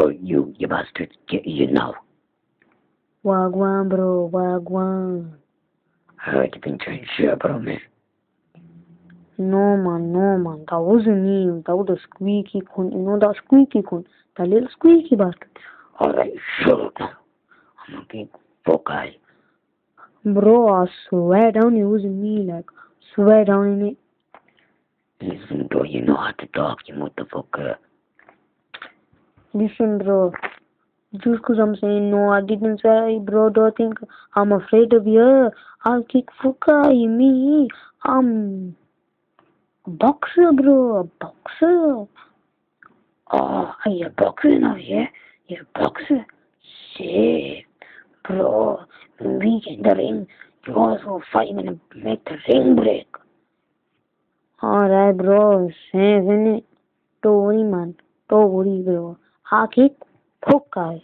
Oh, you bastard. Get you now. Wagwan, bro. Wagwan. You've been trying shit about me. No, man. That wasn't me. That was the squeaky cunt. You know that squeaky cunt? That little squeaky bastard. Alright, shut up now. I'm a big fuck guy. Bro, I swear down it wasn't me. Like, swear down in it. Listen, bro, you know how to talk, you motherfucker. Listen, bro. Just cause I'm saying no, I didn't say, bro. Don't think I'm afraid of you. I'll kick fuck out of me. I'm a boxer, bro. A boxer. Oh, are you a boxer now, yeah? You're a boxer? Shit. Bro, when we get in the ring, you guys will fight him and make the ring break. Alright, bro. Safe, innit? Don't worry, man. Don't worry, bro. I'll kick fuck out.